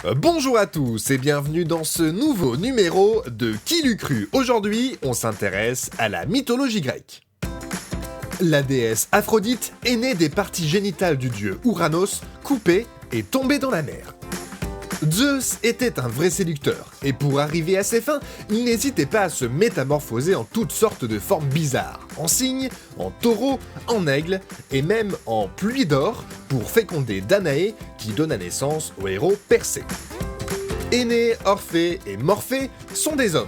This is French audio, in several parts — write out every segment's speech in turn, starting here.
Bonjour à tous et bienvenue dans ce nouveau numéro de Qui l'eût cru. Aujourd'hui, on s'intéresse à la mythologie grecque. La déesse Aphrodite est née des parties génitales du dieu Ouranos, coupées et tombée dans la mer. Zeus était un vrai séducteur, et pour arriver à ses fins, il n'hésitait pas à se métamorphoser en toutes sortes de formes bizarres, en cygne, en taureau, en aigle, et même en pluie d'or, pour féconder Danaé, qui donna naissance au héros Persée. Énée, Orphée et Morphée sont des hommes.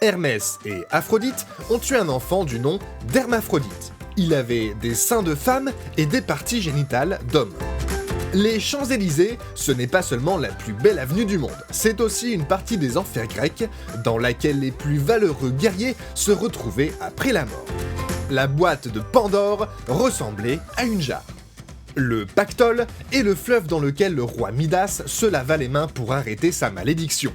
Hermès et Aphrodite ont eu un enfant du nom d'Hermaphrodite. Il avait des seins de femme et des parties génitales d'homme. Les Champs-Élysées, ce n'est pas seulement la plus belle avenue du monde, c'est aussi une partie des enfers grecs, dans laquelle les plus valeureux guerriers se retrouvaient après la mort. La boîte de Pandore ressemblait à une jarre. Le Pactole est le fleuve dans lequel le roi Midas se lava les mains pour arrêter sa malédiction.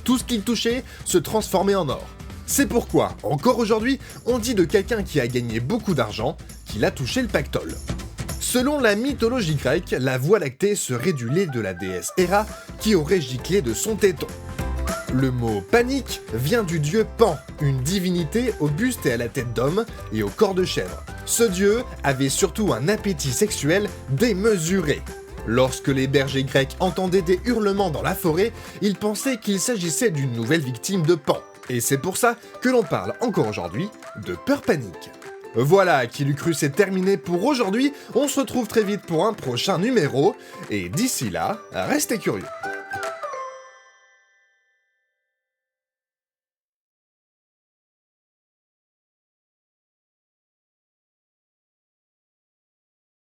Tout ce qu'il touchait se transformait en or. C'est pourquoi, encore aujourd'hui, on dit de quelqu'un qui a gagné beaucoup d'argent qu'il a touché le Pactole. Selon la mythologie grecque, la Voie lactée serait du lait de la déesse Héra qui aurait giclé de son téton. Le mot panique vient du dieu Pan, une divinité au buste et à la tête d'homme et au corps de chèvre. Ce dieu avait surtout un appétit sexuel démesuré. Lorsque les bergers grecs entendaient des hurlements dans la forêt, ils pensaient qu'il s'agissait d'une nouvelle victime de Pan. Et c'est pour ça que l'on parle encore aujourd'hui de peur panique. Voilà, Qui l'eût cru, c'est terminé pour aujourd'hui. On se retrouve très vite pour un prochain numéro. Et d'ici là, restez curieux.